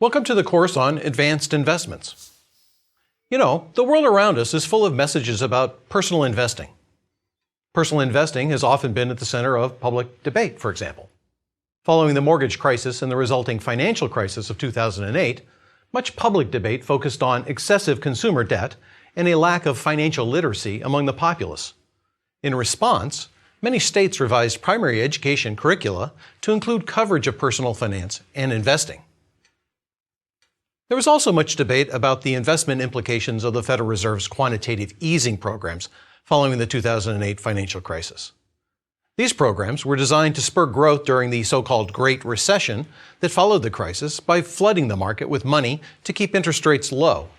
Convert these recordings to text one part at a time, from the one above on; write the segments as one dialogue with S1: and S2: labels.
S1: Welcome to the course on advanced investments. You know, the world around us is full of messages about personal investing. Personal investing has often been at the center of public debate, for example. Following the mortgage crisis and the resulting financial crisis of 2008, much public debate focused on excessive consumer debt and a lack of financial literacy among the populace. In response, many states revised primary education curricula to include coverage of personal finance and investing. There was also much debate about the investment implications of the Federal Reserve's quantitative easing programs following the 2008 financial crisis. These programs were designed to spur growth during the so-called Great Recession that followed the crisis by flooding the market with money to keep interest rates low.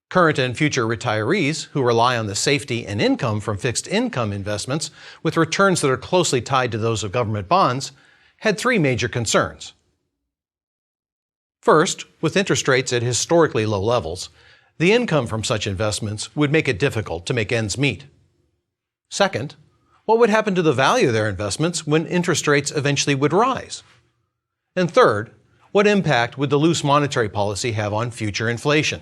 S1: Current and future retirees who rely on the safety and income from fixed income investments with returns that are closely tied to those of government bonds had three major concerns. First, with interest rates at historically low levels, the income from such investments would make it difficult to make ends meet. Second, what would happen to the value of their investments when interest rates eventually would rise? And third, what impact would the loose monetary policy have on future inflation?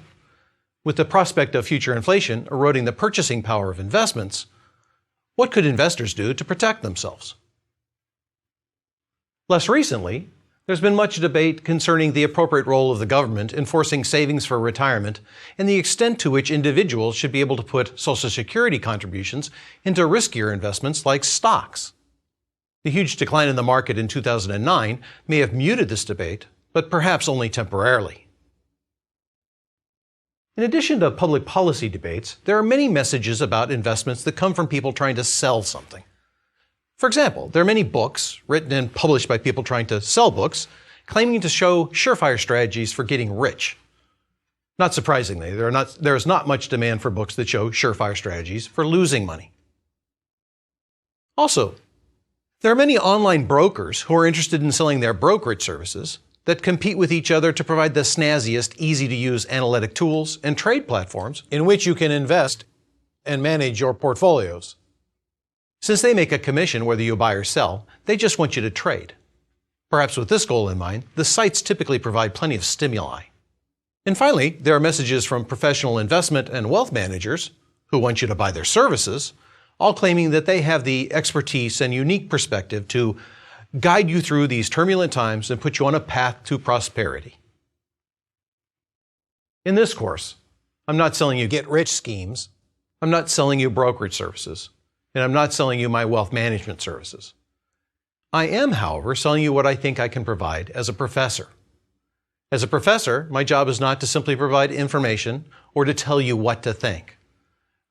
S1: With the prospect of future inflation eroding the purchasing power of investments, what could investors do to protect themselves? Less recently, there's been much debate concerning the appropriate role of the government in forcing savings for retirement and the extent to which individuals should be able to put Social Security contributions into riskier investments like stocks. The huge decline in the market in 2009 may have muted this debate, but perhaps only temporarily. In addition to public policy debates, there are many messages about investments that come from people trying to sell something. For example, there are many books written and published by people trying to sell books, claiming to show surefire strategies for getting rich. Not surprisingly, there is not much demand for books that show surefire strategies for losing money. Also, there are many online brokers who are interested in selling their brokerage services that compete with each other to provide the snazziest, easy-to-use analytic tools and trade platforms in which you can invest and manage your portfolios. Since they make a commission whether you buy or sell, they just want you to trade. Perhaps with this goal in mind, the sites typically provide plenty of stimuli. And finally, there are messages from professional investment and wealth managers who want you to buy their services, all claiming that they have the expertise and unique perspective to guide you through these turbulent times and put you on a path to prosperity. In this course, I'm not selling you get-rich schemes. I'm not selling you brokerage services. And I'm not selling you my wealth management services. I am, however, selling you what I think I can provide as a professor. As a professor, my job is not to simply provide information or to tell you what to think.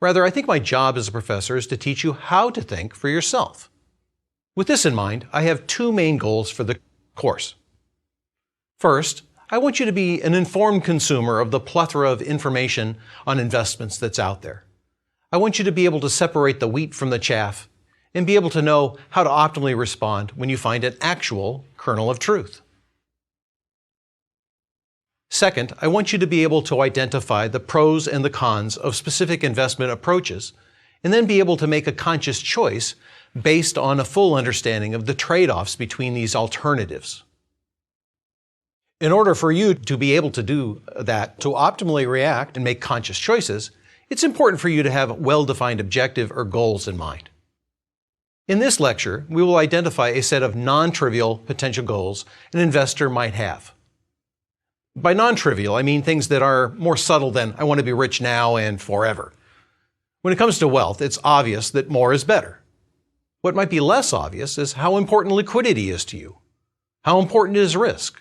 S1: Rather, I think my job as a professor is to teach you how to think for yourself. With this in mind, I have two main goals for the course. First, I want you to be an informed consumer of the plethora of information on investments that's out there. I want you to be able to separate the wheat from the chaff and be able to know how to optimally respond when you find an actual kernel of truth. Second, I want you to be able to identify the pros and the cons of specific investment approaches and then be able to make a conscious choice based on a full understanding of the trade-offs between these alternatives. In order for you to be able to do that, to optimally react and make conscious choices, it's important for you to have well-defined objective or goals in mind. In this lecture, we will identify a set of non-trivial potential goals an investor might have. By non-trivial, I mean things that are more subtle than I want to be rich now and forever. When it comes to wealth, it's obvious that more is better. What might be less obvious is how important liquidity is to you. How important is risk?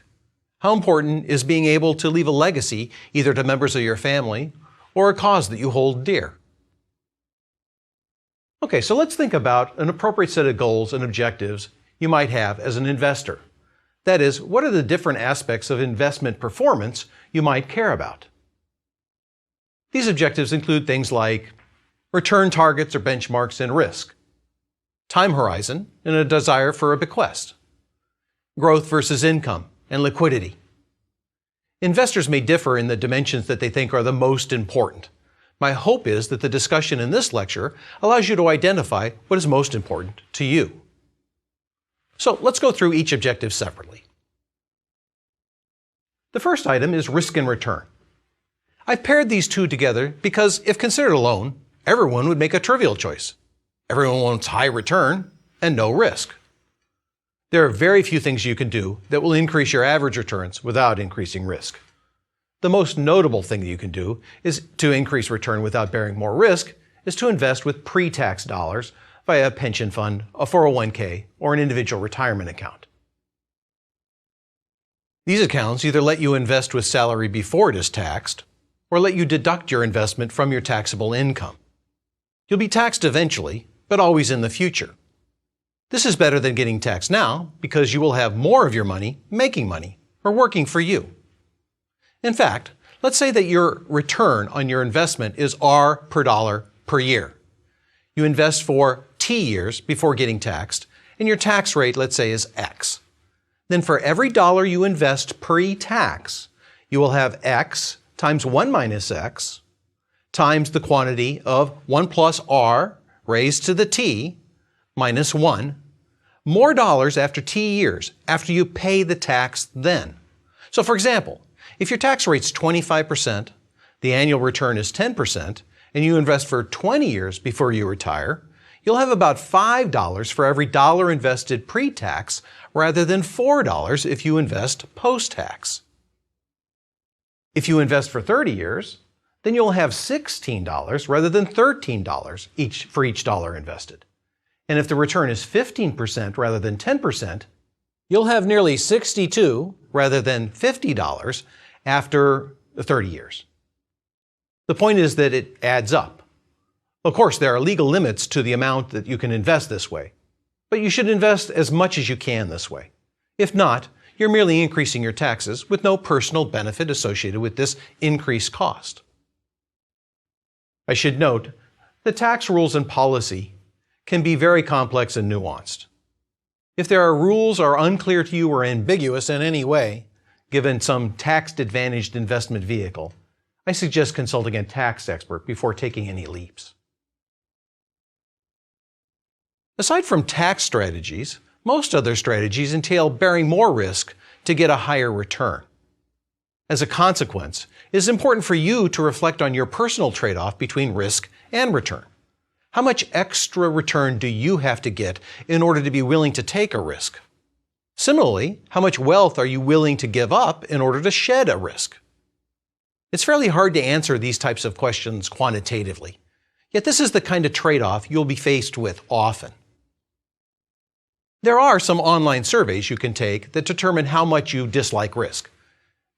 S1: How important is being able to leave a legacy either to members of your family or a cause that you hold dear? Okay, so let's think about an appropriate set of goals and objectives you might have as an investor. That is, what are the different aspects of investment performance you might care about? These objectives include things like return targets or benchmarks and risk, time horizon and a desire for a bequest, growth versus income and liquidity. Investors may differ in the dimensions that they think are the most important. My hope is that the discussion in this lecture allows you to identify what is most important to you. So let's go through each objective separately. The first item is risk and return. I've paired these two together because if considered alone, everyone would make a trivial choice. Everyone wants high return and no risk. There are very few things you can do that will increase your average returns without increasing risk. The most notable thing that you can do is to increase return without bearing more risk is to invest with pre-tax dollars via a pension fund, a 401k, or an individual retirement account. These accounts either let you invest with salary before it is taxed, or let you deduct your investment from your taxable income. You'll be taxed eventually, but always in the future. This is better than getting taxed now because you will have more of your money making money or working for you. In fact, let's say that your return on your investment is R per dollar per year. You invest for T years before getting taxed, and your tax rate, let's say, is X. Then for every dollar you invest pre-tax, you will have X times 1 minus X times the quantity of 1 plus R raised to the T minus 1, more dollars after T years, after you pay the tax then. So for example, if your tax rate's 25%, the annual return is 10%, and you invest for 20 years before you retire, you'll have about $5 for every dollar invested pre-tax rather than $4 if you invest post-tax. If you invest for 30 years, then you'll have $16 rather than $13 for each dollar invested. And if the return is 15% rather than 10%, you'll have nearly $62 rather than $50 after 30 years. The point is that it adds up. Of course, there are legal limits to the amount that you can invest this way, but you should invest as much as you can this way. If not, you're merely increasing your taxes with no personal benefit associated with this increased cost. I should note that tax rules and policy can be very complex and nuanced. If there are rules are unclear to you or ambiguous in any way, given some tax-advantaged investment vehicle, I suggest consulting a tax expert before taking any leaps. Aside from tax strategies, most other strategies entail bearing more risk to get a higher return. As a consequence, it is important for you to reflect on your personal trade-off between risk and return. How much extra return do you have to get in order to be willing to take a risk? Similarly, how much wealth are you willing to give up in order to shed a risk? It's fairly hard to answer these types of questions quantitatively, yet this is the kind of trade-off you'll be faced with often. There are some online surveys you can take that determine how much you dislike risk.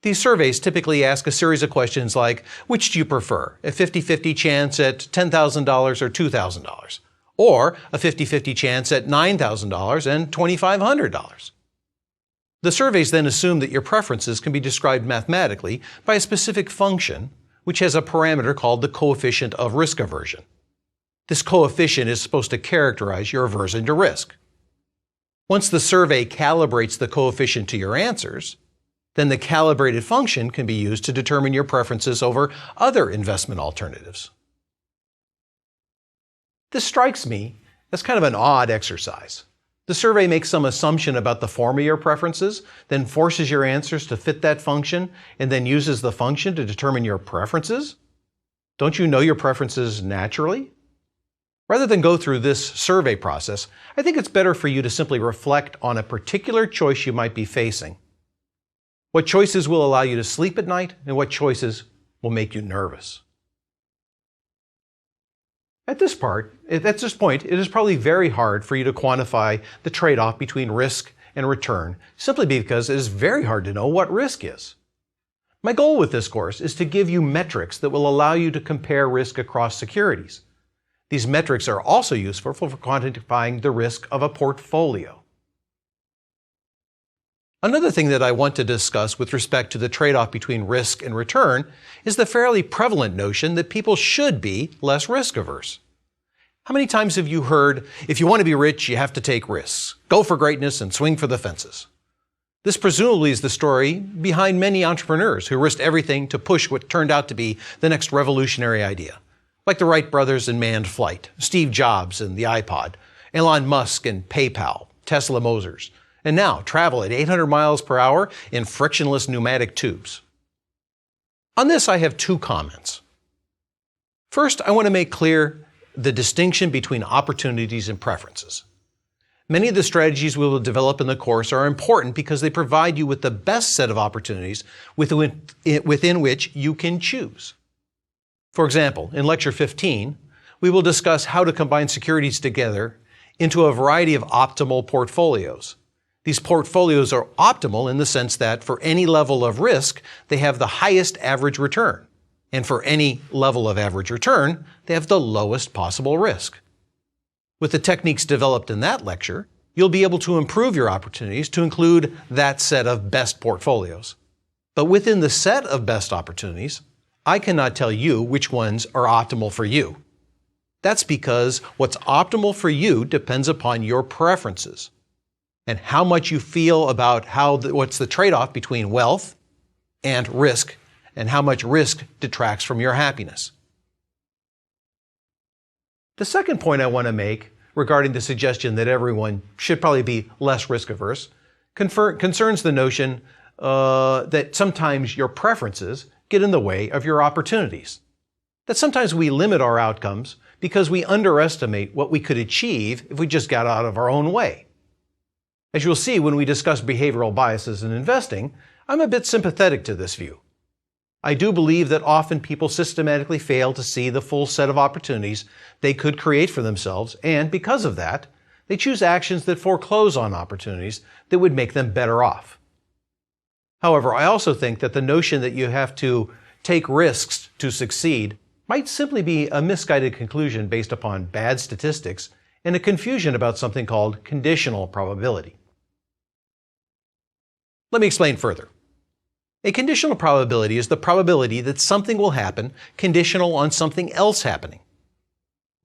S1: These surveys typically ask a series of questions like, which do you prefer, a 50-50 chance at $10,000 or $2,000? Or a 50-50 chance at $9,000 and $2,500? The surveys then assume that your preferences can be described mathematically by a specific function, which has a parameter called the coefficient of risk aversion. This coefficient is supposed to characterize your aversion to risk. Once the survey calibrates the coefficient to your answers, then the calibrated function can be used to determine your preferences over other investment alternatives. This strikes me as kind of an odd exercise. The survey makes some assumption about the form of your preferences, then forces your answers to fit that function, and then uses the function to determine your preferences? Don't you know your preferences naturally? Rather than go through this survey process, I think it's better for you to simply reflect on a particular choice you might be facing. What choices will allow you to sleep at night, and what choices will make you nervous? At this point, it is probably very hard for you to quantify the trade-off between risk and return, simply because it is very hard to know what risk is. My goal with this course is to give you metrics that will allow you to compare risk across securities. These metrics are also useful for quantifying the risk of a portfolio. Another thing that I want to discuss with respect to the trade-off between risk and return is the fairly prevalent notion that people should be less risk-averse. How many times have you heard, if you want to be rich, you have to take risks, go for greatness, and swing for the fences? This presumably is the story behind many entrepreneurs who risked everything to push what turned out to be the next revolutionary idea, like the Wright brothers and manned flight, Steve Jobs and the iPod, Elon Musk and PayPal, Tesla Motors, and now travel at 800 miles per hour in frictionless pneumatic tubes. On this, I have two comments. First, I want to make clear the distinction between opportunities and preferences. Many of the strategies we will develop in the course are important because they provide you with the best set of opportunities within which you can choose. For example, in Lecture 15, we will discuss how to combine securities together into a variety of optimal portfolios. These portfolios are optimal in the sense that for any level of risk, they have the highest average return. And for any level of average return, they have the lowest possible risk. With the techniques developed in that lecture, you'll be able to improve your opportunities to include that set of best portfolios. But within the set of best opportunities, I cannot tell you which ones are optimal for you. That's because what's optimal for you depends upon your preferences and how much you feel about what's the trade-off between wealth and risk, and how much risk detracts from your happiness. The second point I want to make regarding the suggestion that everyone should probably be less risk-averse concerns the notion that sometimes your preferences get in the way of your opportunities. That sometimes we limit our outcomes because we underestimate what we could achieve if we just got out of our own way. As you'll see when we discuss behavioral biases in investing, I'm a bit sympathetic to this view. I do believe that often people systematically fail to see the full set of opportunities they could create for themselves, and because of that, they choose actions that foreclose on opportunities that would make them better off. However, I also think that the notion that you have to take risks to succeed might simply be a misguided conclusion based upon bad statistics and a confusion about something called conditional probability. Let me explain further. A conditional probability is the probability that something will happen conditional on something else happening.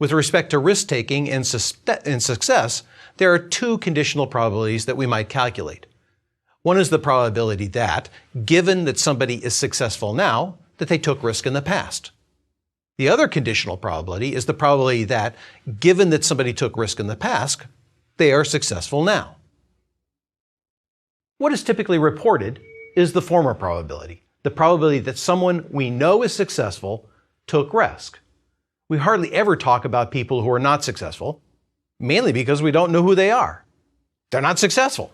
S1: With respect to risk-taking and success, there are two conditional probabilities that we might calculate. One is the probability that, given that somebody is successful now, that they took risk in the past. The other conditional probability is the probability that, given that somebody took risk in the past, they are successful now. What is typically reported is the former probability, the probability that someone we know is successful took risk. We hardly ever talk about people who are not successful, mainly because we don't know who they are. They're not successful.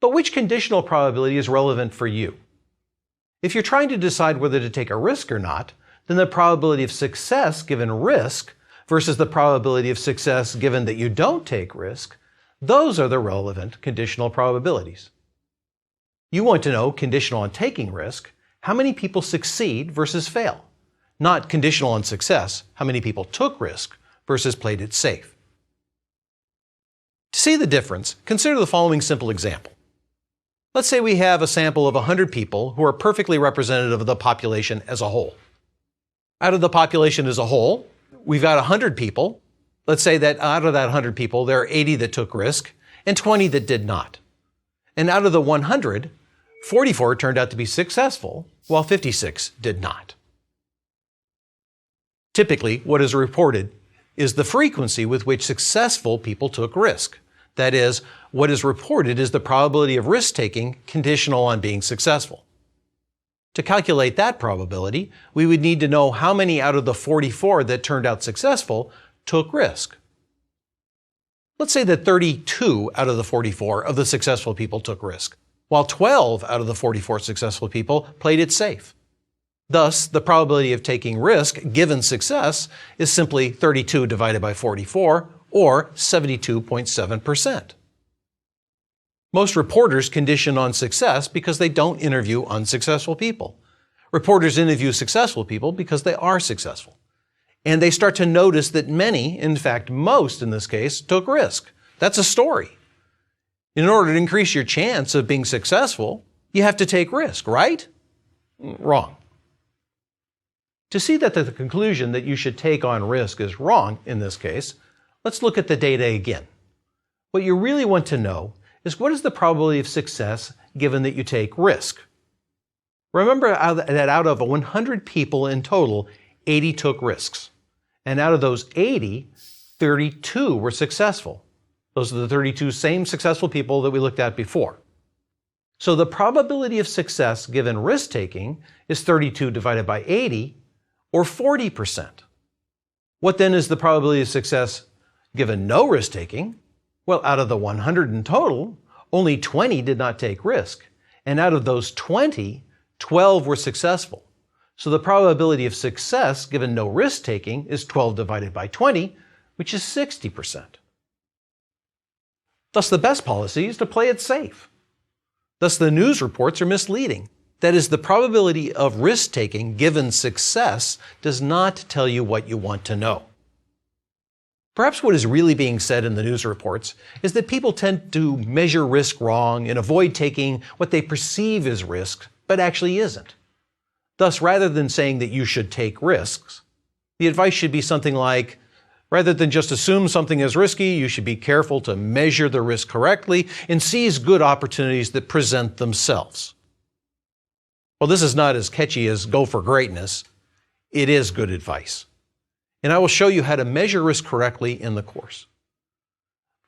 S1: But which conditional probability is relevant for you? If you're trying to decide whether to take a risk or not, then the probability of success given risk versus the probability of success given that you don't take risk, those are the relevant conditional probabilities. You want to know, conditional on taking risk, how many people succeed versus fail, not conditional on success, how many people took risk versus played it safe. To see the difference, consider the following simple example. Let's say we have a sample of 100 people who are perfectly representative of the population as a whole. Out of the population as a whole, we've got 100 people. Let's say that out of that 100 people, there are 80 that took risk and 20 that did not. And out of the 100, 44 turned out to be successful, while 56 did not. Typically, what is reported is the frequency with which successful people took risk. That is, what is reported is the probability of risk-taking conditional on being successful. To calculate that probability, we would need to know how many out of the 44 that turned out successful took risk. Let's say that 32 out of the 44 of the successful people took risk, while 12 out of the 44 successful people played it safe. Thus, the probability of taking risk given success is simply 32 divided by 44, or 72.7%. Most reporters condition on success because they don't interview unsuccessful people. Reporters interview successful people because they are successful. And they start to notice that many, in fact most in this case, took risk. That's a story. In order to increase your chance of being successful, you have to take risk, right? Wrong. To see that the conclusion that you should take on risk is wrong in this case, let's look at the data again. What you really want to know is what is the probability of success given that you take risk? Remember that out of 100 people in total, 80 took risks. And out of those 80, 32 were successful. Those are the 32 same successful people that we looked at before. So the probability of success given risk-taking is 32 divided by 80, or 40%. What then is the probability of success given no risk-taking? Well, out of the 100 in total, only 20 did not take risk. And out of those 20, 12 were successful. So the probability of success given no risk-taking is 12 divided by 20, which is 60%. Thus, the best policy is to play it safe. Thus, the news reports are misleading. That is, the probability of risk-taking given success does not tell you what you want to know. Perhaps what is really being said in the news reports is that people tend to measure risk wrong and avoid taking what they perceive as risk, but actually isn't. Thus, rather than saying that you should take risks, the advice should be something like, rather than just assume something is risky, you should be careful to measure the risk correctly and seize good opportunities that present themselves. Well, this is not as catchy as go for greatness. It is good advice. And I will show you how to measure risk correctly in the course.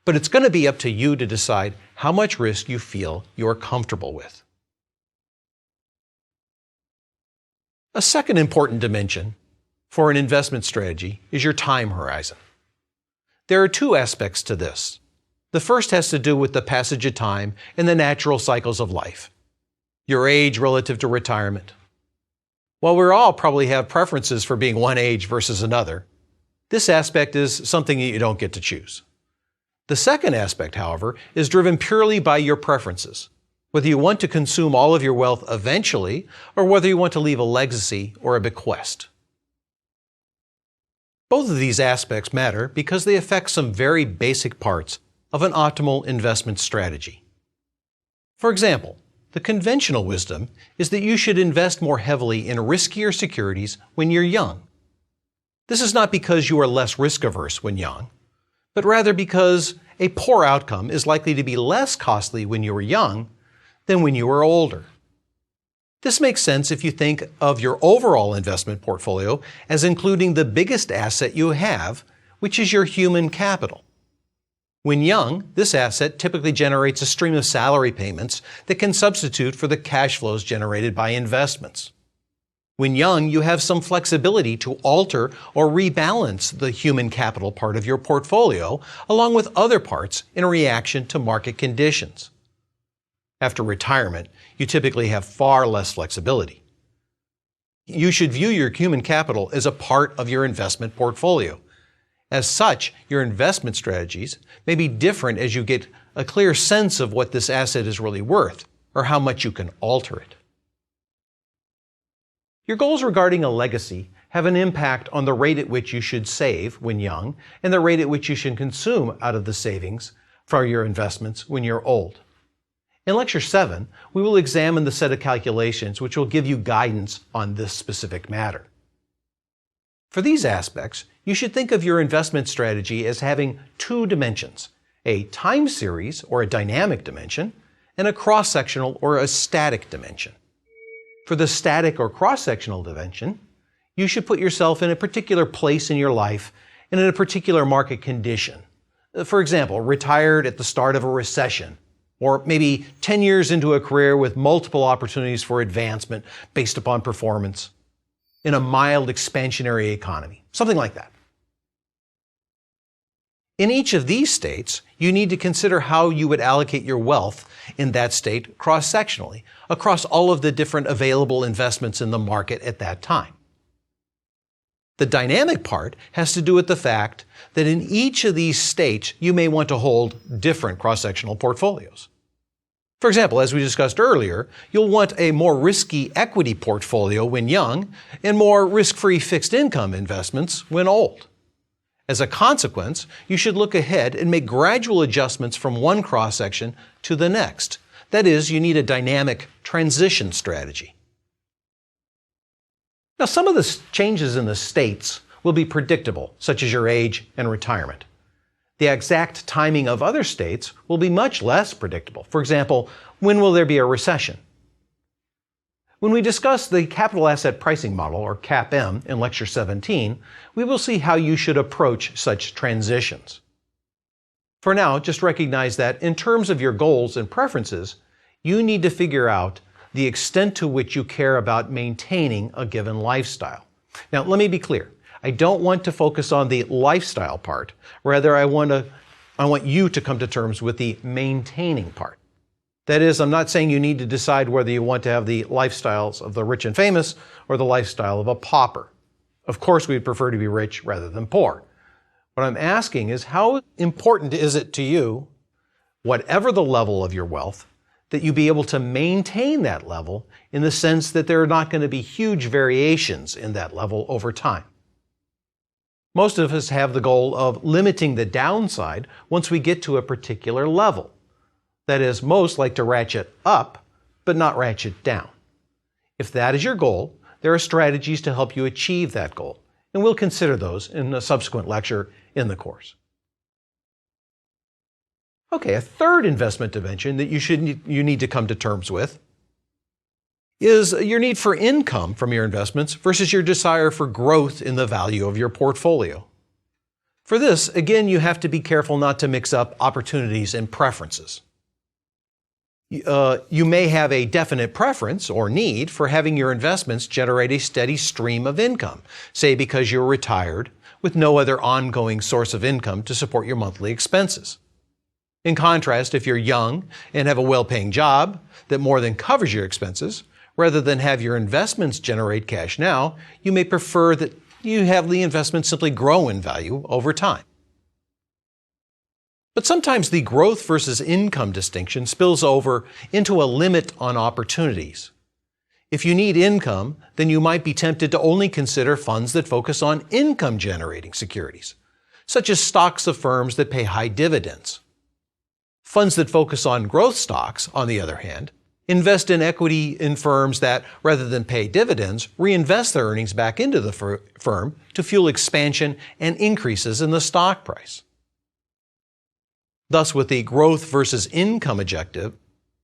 S1: But it's going to be up to you to decide how much risk you feel you're comfortable with. A second important dimension for an investment strategy is your time horizon. There are two aspects to this. The first has to do with the passage of time and the natural cycles of life. Your age relative to retirement. While we all probably have preferences for being one age versus another, this aspect is something that you don't get to choose. The second aspect, however, is driven purely by your preferences, whether you want to consume all of your wealth eventually or whether you want to leave a legacy or a bequest. Both of these aspects matter because they affect some very basic parts of an optimal investment strategy. For example, the conventional wisdom is that you should invest more heavily in riskier securities when you're young. This is not because you are less risk-averse when young, but rather because a poor outcome is likely to be less costly when you are young than when you are older. This makes sense if you think of your overall investment portfolio as including the biggest asset you have, which is your human capital. When young, this asset typically generates a stream of salary payments that can substitute for the cash flows generated by investments. When young, you have some flexibility to alter or rebalance the human capital part of your portfolio, along with other parts in reaction to market conditions. After retirement, you typically have far less flexibility. You should view your human capital as a part of your investment portfolio. As such, your investment strategies may be different as you get a clear sense of what this asset is really worth or how much you can alter it. Your goals regarding a legacy have an impact on the rate at which you should save when young and the rate at which you should consume out of the savings for your investments when you're old. In Lecture 7, we will examine the set of calculations which will give you guidance on this specific matter. For these aspects, you should think of your investment strategy as having two dimensions, a time series or a dynamic dimension, and a cross-sectional or a static dimension. For the static or cross-sectional dimension, you should put yourself in a particular place in your life and in a particular market condition. For example, retired at the start of a recession, or maybe 10 years into a career with multiple opportunities for advancement based upon performance in a mild expansionary economy, something like that. In each of these states, you need to consider how you would allocate your wealth in that state cross-sectionally across all of the different available investments in the market at that time. The dynamic part has to do with the fact that in each of these states, you may want to hold different cross-sectional portfolios. For example, as we discussed earlier, you'll want a more risky equity portfolio when young and more risk-free fixed income investments when old. As a consequence, you should look ahead and make gradual adjustments from one cross-section to the next. That is, you need a dynamic transition strategy. Now, some of the changes in the states will be predictable, such as your age and retirement. The exact timing of other states will be much less predictable. For example, when will there be a recession? When we discuss the capital asset pricing model, or CAPM, in Lecture 17, we will see how you should approach such transitions. For now, just recognize that in terms of your goals and preferences, you need to figure out the extent to which you care about maintaining a given lifestyle. Now, let me be clear. I don't want to focus on the lifestyle part. Rather, I want you to come to terms with the maintaining part. That is, I'm not saying you need to decide whether you want to have the lifestyles of the rich and famous or the lifestyle of a pauper. Of course, we'd prefer to be rich rather than poor. What I'm asking is, how important is it to you, whatever the level of your wealth, that you be able to maintain that level in the sense that there are not going to be huge variations in that level over time? Most of us have the goal of limiting the downside once we get to a particular level. That is, most like to ratchet up, but not ratchet down. If that is your goal, there are strategies to help you achieve that goal, and we'll consider those in a subsequent lecture in the course. Okay, a third investment dimension that you need to come to terms with is your need for income from your investments versus your desire for growth in the value of your portfolio. For this, again, you have to be careful not to mix up opportunities and preferences. You may have a definite preference or need for having your investments generate a steady stream of income, say because you're retired with no other ongoing source of income to support your monthly expenses. In contrast, if you're young and have a well-paying job that more than covers your expenses, rather than have your investments generate cash now, you may prefer that you have the investments simply grow in value over time. But sometimes the growth versus income distinction spills over into a limit on opportunities. If you need income, then you might be tempted to only consider funds that focus on income-generating securities, such as stocks of firms that pay high dividends. Funds that focus on growth stocks, on the other hand, invest in equity in firms that, rather than pay dividends, reinvest their earnings back into the firm to fuel expansion and increases in the stock price. Thus, with the growth versus income objective,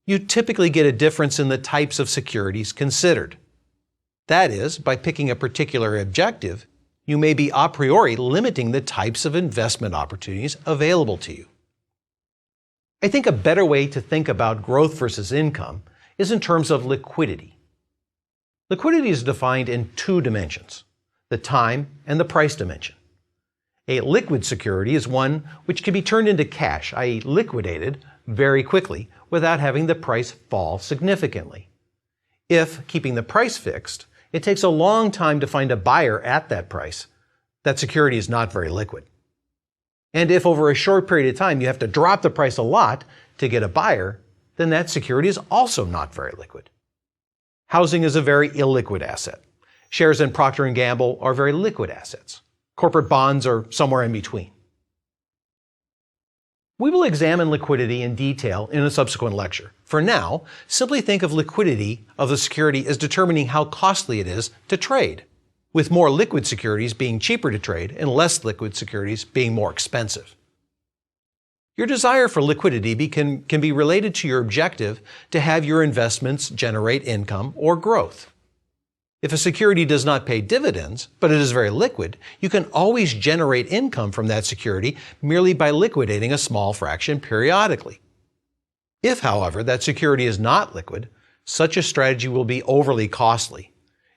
S1: you typically get a difference in the types of securities considered. That is, by picking a particular objective, you may be a priori limiting the types of investment opportunities available to you. I think a better way to think about growth versus income is in terms of liquidity. Liquidity is defined in two dimensions, the time and the price dimension. A liquid security is one which can be turned into cash, i.e. liquidated, very quickly without having the price fall significantly. If, keeping the price fixed, it takes a long time to find a buyer at that price, that security is not very liquid. And if over a short period of time you have to drop the price a lot to get a buyer, then that security is also not very liquid. Housing is a very illiquid asset. Shares in Procter & Gamble are very liquid assets. Corporate bonds are somewhere in between. We will examine liquidity in detail in a subsequent lecture. For now, simply think of liquidity of the security as determining how costly it is to trade, with more liquid securities being cheaper to trade and less liquid securities being more expensive. Your desire for liquidity can be related to your objective to have your investments generate income or growth. If a security does not pay dividends, but it is very liquid, you can always generate income from that security merely by liquidating a small fraction periodically. If, however, that security is not liquid, such a strategy will be overly costly.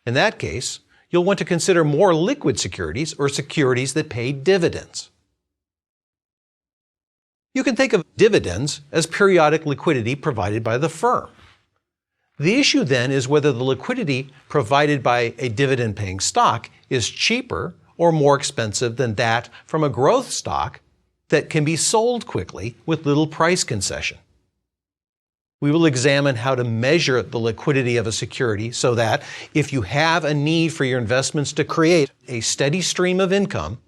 S1: In that case, you'll want to consider more liquid securities or securities that pay dividends. You can think of dividends as periodic liquidity provided by the firm. The issue then is whether the liquidity provided by a dividend-paying stock is cheaper or more expensive than that from a growth stock that can be sold quickly with little price concession. We will examine how to measure the liquidity of a security so that if you have a need for your investments to create a steady stream of income,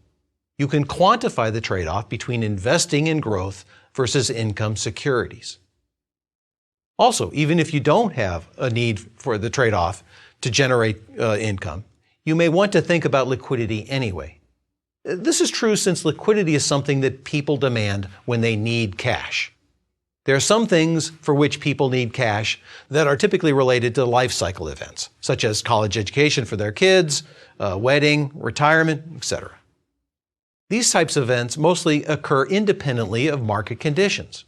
S1: you can quantify the trade-off between investing in growth versus income securities. Also, even if you don't have a need for the trade-off to generate income, you may want to think about liquidity anyway. This is true since liquidity is something that people demand when they need cash. There are some things for which people need cash that are typically related to life cycle events, such as college education for their kids, wedding, retirement, etc. These types of events mostly occur independently of market conditions.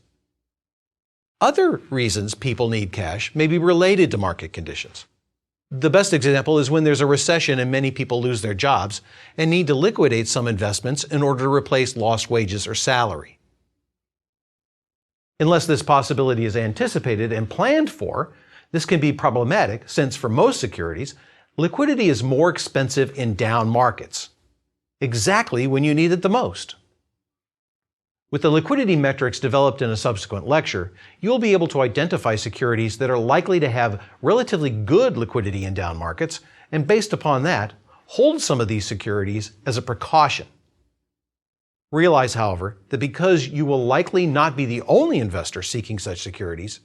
S1: Other reasons people need cash may be related to market conditions. The best example is when there's a recession and many people lose their jobs and need to liquidate some investments in order to replace lost wages or salary. Unless this possibility is anticipated and planned for, this can be problematic since for most securities, liquidity is more expensive in down markets, exactly when you need it the most. With the liquidity metrics developed in a subsequent lecture, you'll be able to identify securities that are likely to have relatively good liquidity in down markets, and based upon that, hold some of these securities as a precaution. Realize, however, that because you will likely not be the only investor seeking such securities,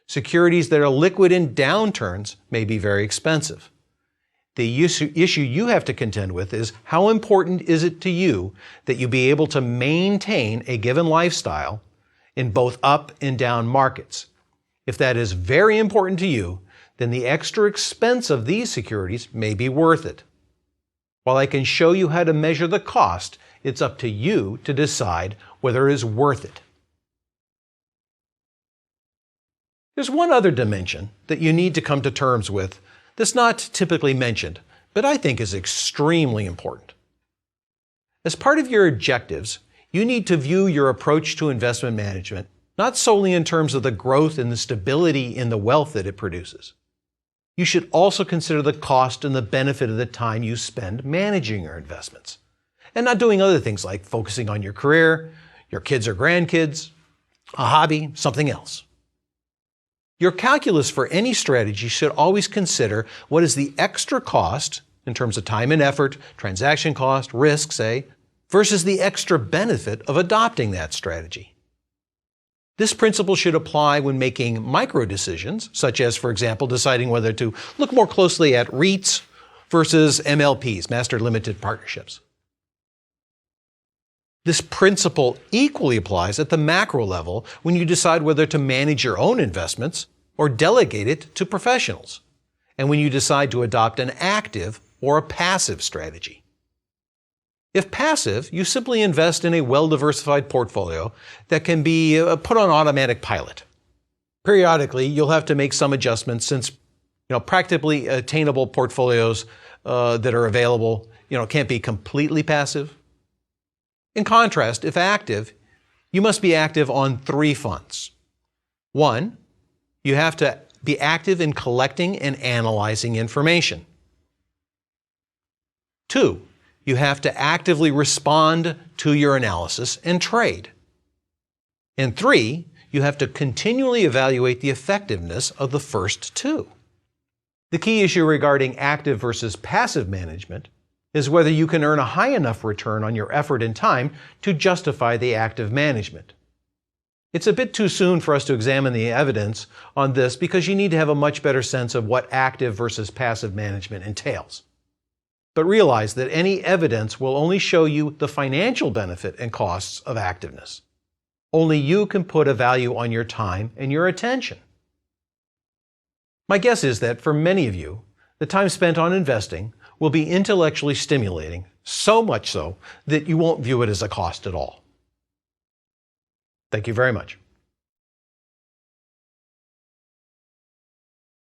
S1: securities that are liquid in downturns may be very expensive. The issue you have to contend with is how important is it to you that you be able to maintain a given lifestyle in both up and down markets. If that is very important to you, then the extra expense of these securities may be worth it. While I can show you how to measure the cost, it's up to you to decide whether it is worth it. There's one other dimension that you need to come to terms with that's not typically mentioned, but I think is extremely important. As part of your objectives, you need to view your approach to investment management not solely in terms of the growth and the stability in the wealth that it produces. You should also consider the cost and the benefit of the time you spend managing your investments, and not doing other things like focusing on your career, your kids or grandkids, a hobby, something else. Your calculus for any strategy should always consider what is the extra cost in terms of time and effort, transaction cost, risk, say, versus the extra benefit of adopting that strategy. This principle should apply when making micro decisions, such as, for example, deciding whether to look more closely at REITs versus MLPs, Master Limited Partnerships. This principle equally applies at the macro level when you decide whether to manage your own investments or delegate it to professionals, and when you decide to adopt an active or a passive strategy. If passive, you simply invest in a well-diversified portfolio that can be put on automatic pilot. Periodically, you'll have to make some adjustments since practically attainable portfolios that are available can't be completely passive. In contrast, if active, you must be active on 3 fronts. 1, you have to be active in collecting and analyzing information. 2, you have to actively respond to your analysis and trade. And 3, you have to continually evaluate the effectiveness of the first 2. The key issue regarding active versus passive management is whether you can earn a high enough return on your effort and time to justify the active management. It's a bit too soon for us to examine the evidence on this because you need to have a much better sense of what active versus passive management entails. But realize that any evidence will only show you the financial benefit and costs of activeness. Only you can put a value on your time and your attention. My guess is that for many of you, the time spent on investing will be intellectually stimulating, so much so that you won't view it as a cost at all. Thank you very much.